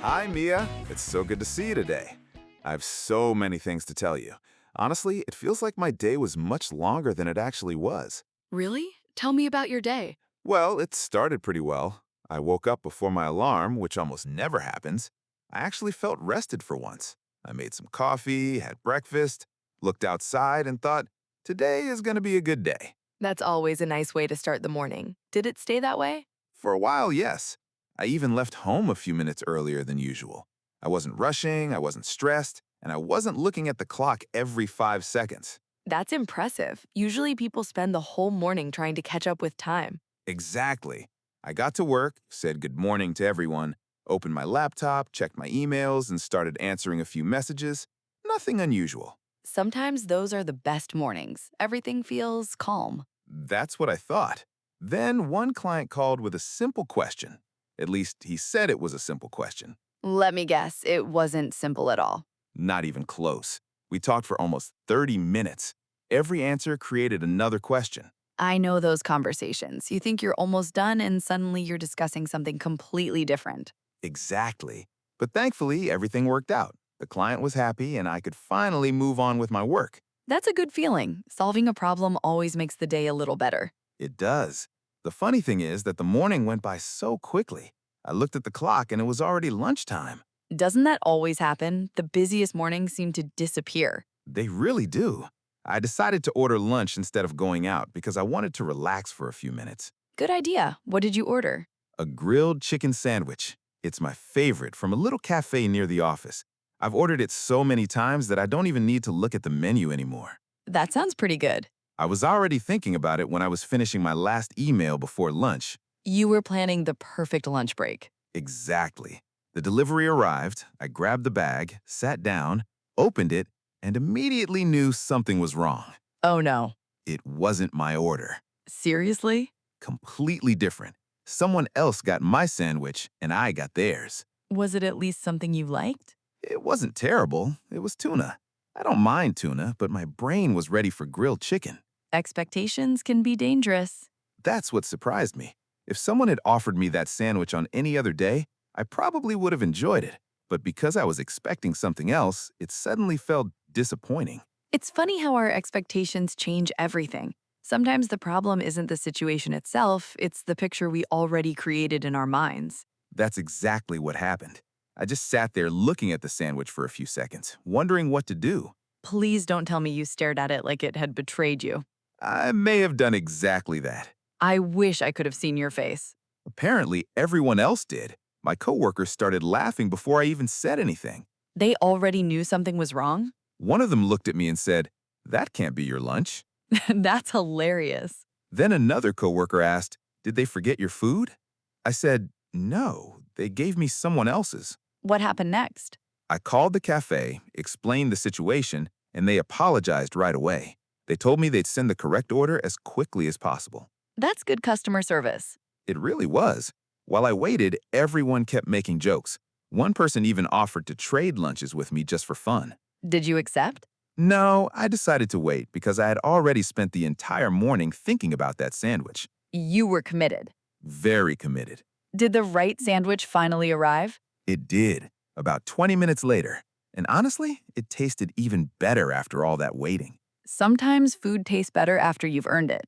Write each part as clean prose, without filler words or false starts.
Hi, Mia. It's so good to see you today. I have so many things to tell you. Honestly, it feels like my day was much longer than it actually was. Really? Tell me about your day. Well, it started pretty well. I woke up before my alarm, which almost never happens. I actually felt rested for once. I made some coffee, had breakfast, looked outside, and thought, today is going to be a good day. That's always a nice way to start the morning. Did it stay that way? For a while, yes. I even left home a few minutes earlier than usual. I wasn't rushing, I wasn't stressed, and I wasn't looking at the clock every 5 seconds. That's impressive. Usually people spend the whole morning trying to catch up with time. Exactly. I got to work, said good morning to everyone, opened my laptop, checked my emails, and started answering a few messages. Nothing unusual. Sometimes those are the best mornings. Everything feels calm. That's what I thought. Then one client called with a simple question. At least he said it was a simple question. Let me guess, it wasn't simple at all. Not even close. We talked for almost 30 minutes. Every answer created another question. I know those conversations. You think you're almost done and suddenly you're discussing something completely different. Exactly. But thankfully, everything worked out. The client was happy and I could finally move on with my work. That's a good feeling. Solving a problem always makes the day a little better. It does. The funny thing is that the morning went by so quickly. I looked at the clock and it was already lunchtime. Doesn't that always happen? The busiest mornings seem to disappear. They really do. I decided to order lunch instead of going out because I wanted to relax for a few minutes. Good idea. What did you order? A grilled chicken sandwich. It's my favorite from a little cafe near the office. I've ordered it so many times that I don't even need to look at the menu anymore. That sounds pretty good. I was already thinking about it when I was finishing my last email before lunch. You were planning the perfect lunch break. Exactly. The delivery arrived, I grabbed the bag, sat down, opened it, and immediately knew something was wrong. Oh no. It wasn't my order. Seriously? Completely different. Someone else got my sandwich and I got theirs. Was it at least something you liked? It wasn't terrible. It was tuna. I don't mind tuna, but my brain was ready for grilled chicken. Expectations can be dangerous. That's what surprised me. If someone had offered me that sandwich on any other day, I probably would have enjoyed it. But because I was expecting something else, it suddenly felt disappointing. It's funny how our expectations change everything. Sometimes the problem isn't the situation itself, it's the picture we already created in our minds. That's exactly what happened. I just sat there looking at the sandwich for a few seconds, wondering what to do. Please don't tell me you stared at it like it had betrayed you. I may have done exactly that. I wish I could have seen your face. Apparently, everyone else did. My coworkers started laughing before I even said anything. They already knew something was wrong? One of them looked at me and said, "That can't be your lunch." That's hilarious. Then another coworker asked, "Did they forget your food?" I said, "No, they gave me someone else's." What happened next? I called the cafe, explained the situation, and they apologized right away. They told me they'd send the correct order as quickly as possible. That's good customer service. It really was. While I waited, everyone kept making jokes. One person even offered to trade lunches with me just for fun. Did you accept? No, I decided to wait because I had already spent the entire morning thinking about that sandwich. You were committed. Very committed. Did the right sandwich finally arrive? It did, about 20 minutes later. And honestly, it tasted even better after all that waiting. Sometimes food tastes better after you've earned it.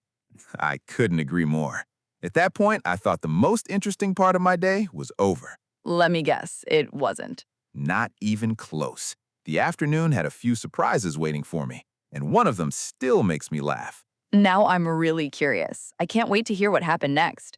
I couldn't agree more. At that point, I thought the most interesting part of my day was over. Let me guess, it wasn't. Not even close. The afternoon had a few surprises waiting for me, and one of them still makes me laugh. Now I'm really curious. I can't wait to hear what happened next.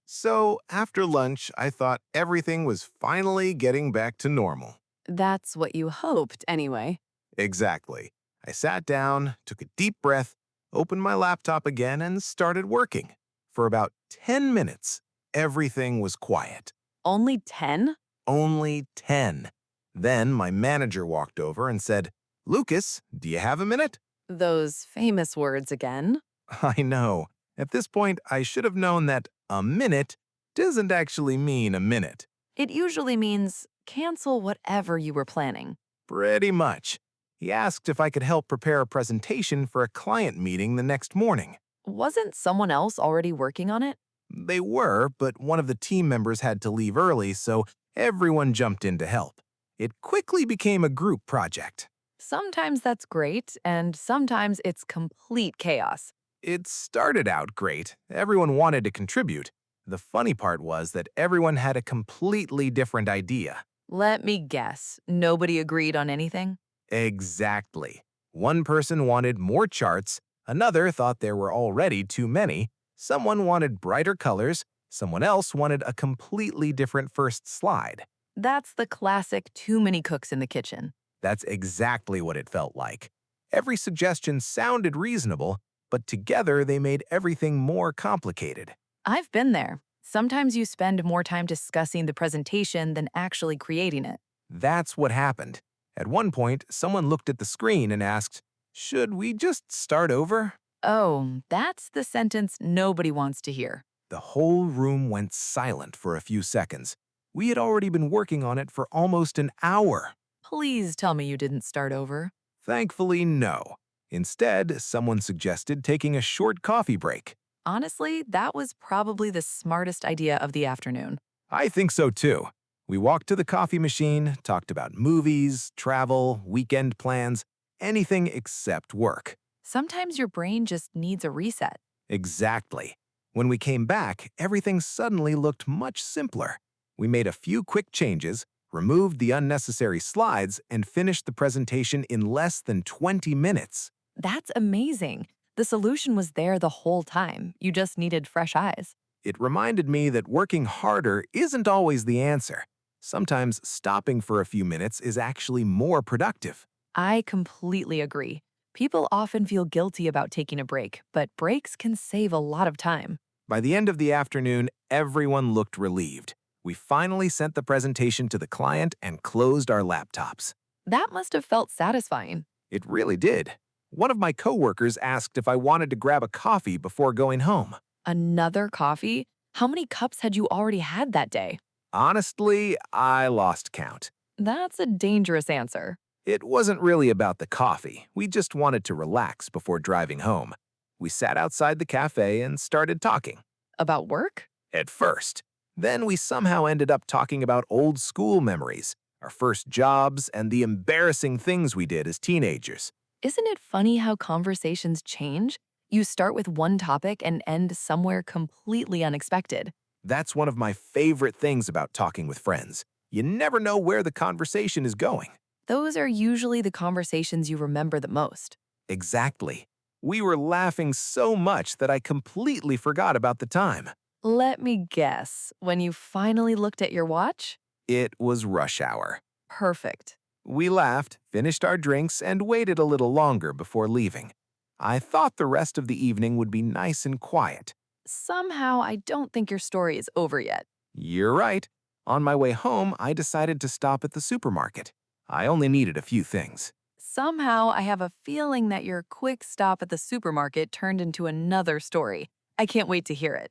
So, after lunch, I thought everything was finally getting back to normal. That's what you hoped, anyway. Exactly. I sat down, took a deep breath, opened my laptop again, and started working. For about 10 minutes, everything was quiet. Only 10? Only 10. Then my manager walked over and said, "Lucas, do you have a minute?" Those famous words again. I know. At this point, I should have known that a minute doesn't actually mean a minute. It usually means cancel whatever you were planning. Pretty much. He asked if I could help prepare a presentation for a client meeting the next morning. Wasn't someone else already working on it? They were, but one of the team members had to leave early, so Everyone jumped in to help. It quickly became a group project. Sometimes that's great, and sometimes it's complete chaos. It started out great. Everyone wanted to contribute. The funny part was that everyone had a completely different idea. Let me guess, nobody agreed on anything? Exactly. One person wanted more charts, another thought there were already too many, someone wanted brighter colors, someone else wanted a completely different first slide. That's the classic too many cooks in the kitchen. That's exactly what it felt like. Every suggestion sounded reasonable, but together they made everything more complicated. I've been there. Sometimes you spend more time discussing the presentation than actually creating it. That's what happened. At one point, someone looked at the screen and asked, "Should we just start over?" Oh, that's the sentence nobody wants to hear. The whole room went silent for a few seconds. We had already been working on it for almost an hour. Please tell me you didn't start over. Thankfully, no. Instead, someone suggested taking a short coffee break. Honestly, that was probably the smartest idea of the afternoon. I think so too. We walked to the coffee machine, talked about movies, travel, weekend plans, anything except work. Sometimes your brain just needs a reset. Exactly. When we came back, everything suddenly looked much simpler. We made a few quick changes, removed the unnecessary slides, and finished the presentation in less than 20 minutes. That's amazing. The solution was there the whole time. You just needed fresh eyes. It reminded me that working harder isn't always the answer. Sometimes stopping for a few minutes is actually more productive. I completely agree. People often feel guilty about taking a break, but breaks can save a lot of time. By the end of the afternoon, everyone looked relieved. We finally sent the presentation to the client and closed our laptops. That must have felt satisfying. It really did. One of my coworkers asked if I wanted to grab a coffee before going home. Another coffee? How many cups had you already had that day? Honestly, I lost count. That's a dangerous answer. It wasn't really about the coffee. We just wanted to relax before driving home. We sat outside the cafe and started talking. About work? At first. Then we somehow ended up talking about old school memories, our first jobs, and the embarrassing things we did as teenagers. Isn't it funny how conversations change? You start with one topic and end somewhere completely unexpected. That's one of my favorite things about talking with friends. You never know where the conversation is going. Those are usually the conversations you remember the most. Exactly. We were laughing so much that I completely forgot about the time. Let me guess, when you finally looked at your watch? It was rush hour. Perfect. We laughed, finished our drinks, and waited a little longer before leaving. I thought the rest of the evening would be nice and quiet. Somehow, I don't think your story is over yet. You're right. On my way home, I decided to stop at the supermarket. I only needed a few things. Somehow, I have a feeling that your quick stop at the supermarket turned into another story. I can't wait to hear it.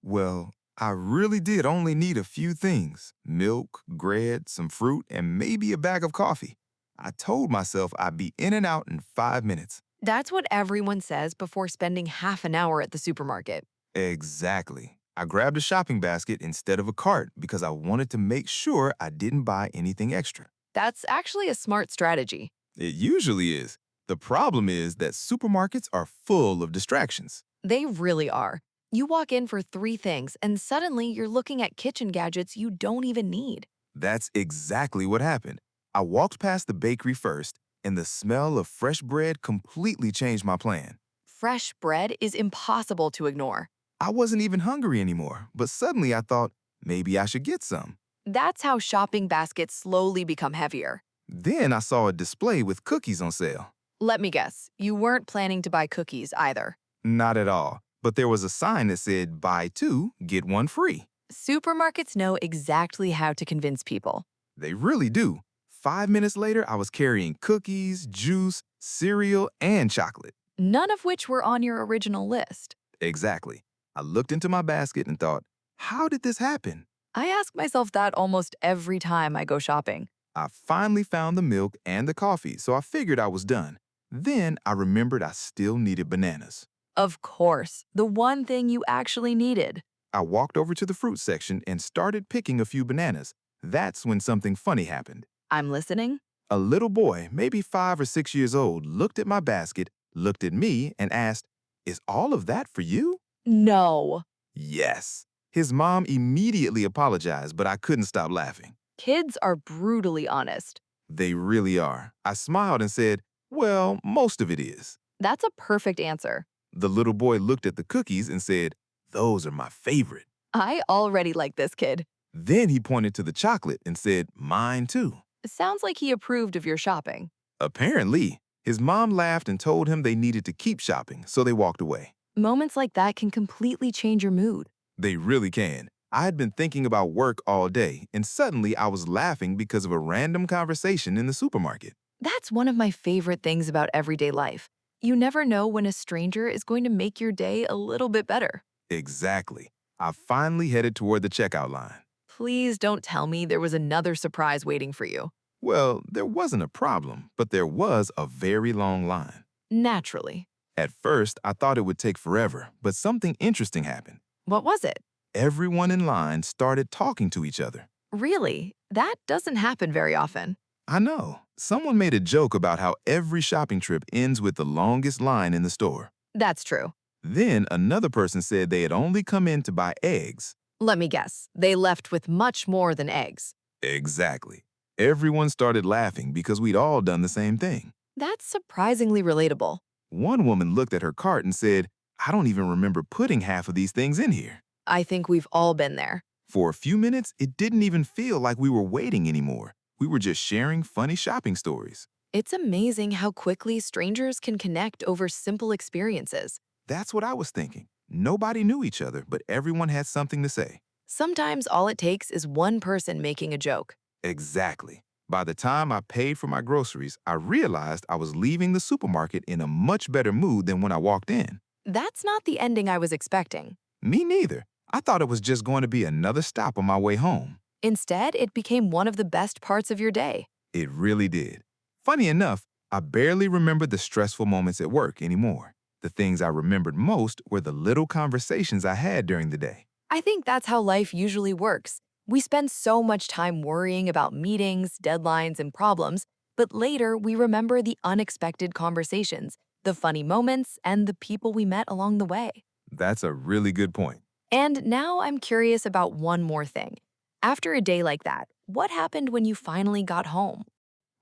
Well, I really did only need a few things: milk, bread, some fruit, and maybe a bag of coffee. I told myself I'd be in and out in 5 minutes. That's what everyone says before spending half an hour at the supermarket. Exactly. I grabbed a shopping basket instead of a cart because I wanted to make sure I didn't buy anything extra. That's actually a smart strategy. It usually is. The problem is that supermarkets are full of distractions. They really are. You walk in for 3 things, and suddenly you're looking at kitchen gadgets you don't even need. That's exactly what happened. I walked past the bakery first, and the smell of fresh bread completely changed my plan. Fresh bread is impossible to ignore. I wasn't even hungry anymore, but suddenly I thought maybe I should get some. That's how shopping baskets slowly become heavier. Then I saw a display with cookies on sale. Let me guess, you weren't planning to buy cookies either. Not at all, but there was a sign that said buy 2, get 1 free. Supermarkets know exactly how to convince people. They really do. 5 minutes later, I was carrying cookies, juice, cereal, and chocolate. None of which were on your original list. Exactly. I looked into my basket and thought, how did this happen? I ask myself that almost every time I go shopping. I finally found the milk and the coffee, so I figured I was done. Then I remembered I still needed bananas. Of course, the one thing you actually needed. I walked over to the fruit section and started picking a few bananas. That's when something funny happened. I'm listening. A little boy, maybe 5 or 6 years old, looked at my basket, looked at me, and asked, "Is all of that for you?" No. Yes. His mom immediately apologized, but I couldn't stop laughing. Kids are brutally honest. They really are. I smiled and said, "Well, most of it is." That's a perfect answer. The little boy looked at the cookies and said, "Those are my favorite." I already like this kid. Then he pointed to the chocolate and said, "Mine too." Sounds like he approved of your shopping. Apparently, his mom laughed and told him they needed to keep shopping, so they walked away. Moments like that can completely change your mood. They really can. I had been thinking about work all day, and suddenly I was laughing because of a random conversation in the supermarket. That's one of my favorite things about everyday life. You never know when a stranger is going to make your day a little bit better. Exactly. I finally headed toward the checkout line. Please don't tell me there was another surprise waiting for you. Well, there wasn't a problem, but there was a very long line. Naturally. At first, I thought it would take forever, but something interesting happened. What was it? Everyone in line started talking to each other. Really? That doesn't happen very often. I know. Someone made a joke about how every shopping trip ends with the longest line in the store. That's true. Then another person said they had only come in to buy eggs. Let me guess. They left with much more than eggs. Exactly. Everyone started laughing because we'd all done the same thing. That's surprisingly relatable. One woman looked at her cart and said, "I don't even remember putting half of these things in here." I think we've all been there. For a few minutes, it didn't even feel like we were waiting anymore. We were just sharing funny shopping stories. It's amazing how quickly strangers can connect over simple experiences. That's what I was thinking. Nobody knew each other, but everyone had something to say. Sometimes all it takes is one person making a joke. Exactly. By the time I paid for my groceries, I realized I was leaving the supermarket in a much better mood than when I walked in. That's not the ending I was expecting. Me neither. I thought it was just going to be another stop on my way home. Instead, it became one of the best parts of your day. It really did. Funny enough, I barely remember the stressful moments at work anymore. The things I remembered most were the little conversations I had during the day. I think that's how life usually works. We spend so much time worrying about meetings, deadlines, and problems, but later we remember the unexpected conversations, the funny moments, and the people we met along the way. That's a really good point. And now I'm curious about one more thing. After a day like that, what happened when you finally got home?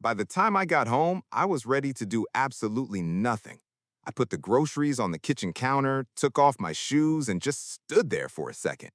By the time I got home, I was ready to do absolutely nothing. I put the groceries on the kitchen counter, took off my shoes, and just stood there for a second.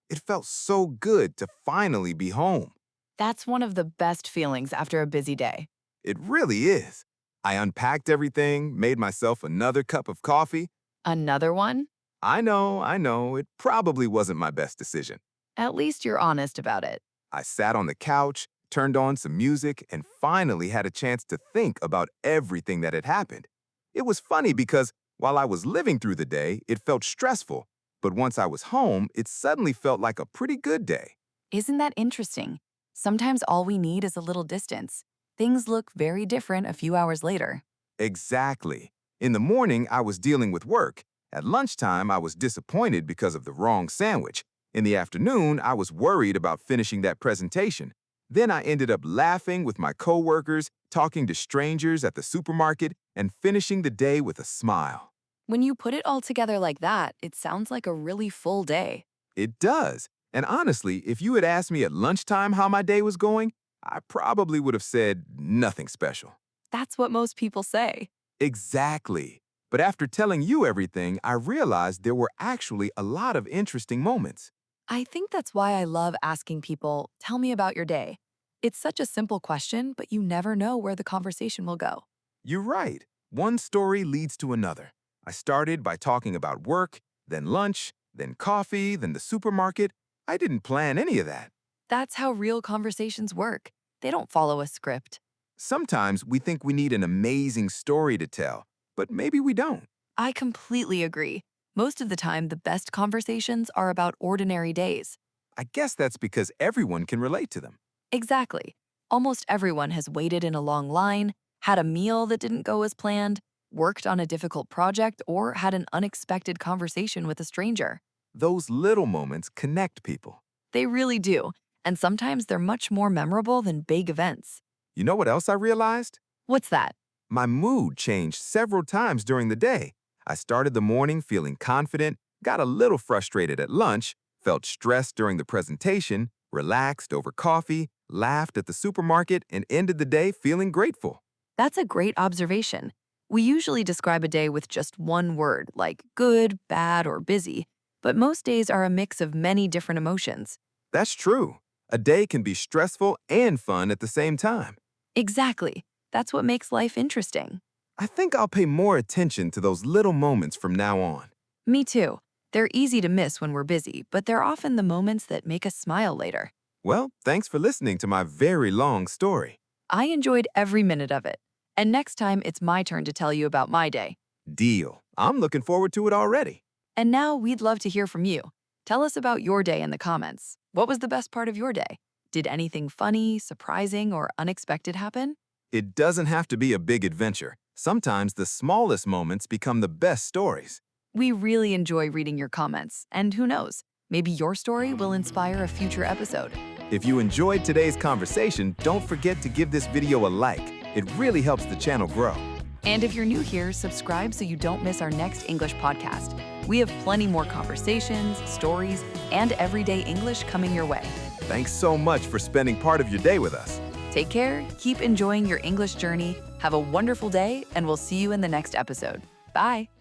It felt so good to finally be home. That's one of the best feelings after a busy day. It really is. I unpacked everything, made myself another cup of coffee. Another one? I know, it probably wasn't my best decision. At least you're honest about it. I sat on the couch, turned on some music, and finally had a chance to think about everything that had happened. It was funny because while I was living through the day, it felt stressful. But once I was home, it suddenly felt like a pretty good day. Isn't that interesting? Sometimes all we need is a little distance. Things look very different a few hours later. Exactly. In the morning, I was dealing with work. At lunchtime, I was disappointed because of the wrong sandwich. In the afternoon, I was worried about finishing that presentation. Then I ended up laughing with my coworkers, talking to strangers at the supermarket, and finishing the day with a smile. When you put it all together like that, it sounds like a really full day. It does. And honestly, if you had asked me at lunchtime how my day was going, I probably would have said nothing special. That's what most people say. Exactly. But after telling you everything, I realized there were actually a lot of interesting moments. I think that's why I love asking people, tell me about your day. It's such a simple question, but you never know where the conversation will go. You're right. One story leads to another. I started by talking about work, then lunch, then coffee, then the supermarket. I didn't plan any of that. That's how real conversations work. They don't follow a script. Sometimes we think we need an amazing story to tell, but maybe we don't. I completely agree. Most of the time, the best conversations are about ordinary days. I guess that's because everyone can relate to them. Exactly. Almost everyone has waited in a long line, had a meal that didn't go as planned, worked on a difficult project, or had an unexpected conversation with a stranger. Those little moments connect people. They really do. and sometimes they're much more memorable than big events. You know what else I realized? What's that? My mood changed several times during the day. I started the morning feeling confident, got a little frustrated at lunch, felt stressed during the presentation, relaxed over coffee, laughed at the supermarket, and ended the day feeling grateful. That's a great observation. We usually describe a day with just one word, like good, bad, or busy, but most days are a mix of many different emotions. That's true. A day can be stressful and fun at the same time. Exactly. That's what makes life interesting. I think I'll pay more attention to those little moments from now on. Me too. They're easy to miss when we're busy, but they're often the moments that make us smile later. Well, thanks for listening to my very long story. I enjoyed every minute of it. And next time, it's my turn to tell you about my day. Deal. I'm looking forward to it already. And now we'd love to hear from you. Tell us about your day in the comments. What was the best part of your day? Did anything funny, surprising, or unexpected happen? It doesn't have to be a big adventure. Sometimes the smallest moments become the best stories. We really enjoy reading your comments, and who knows, maybe your story will inspire a future episode. If you enjoyed today's conversation, don't forget to give this video a like. It really helps the channel grow. And if you're new here, subscribe so you don't miss our next English podcast. We have plenty more conversations, stories, and everyday English coming your way. Thanks so much for spending part of your day with us. Take care, keep enjoying your English journey, have a wonderful day, and we'll see you in the next episode. Bye!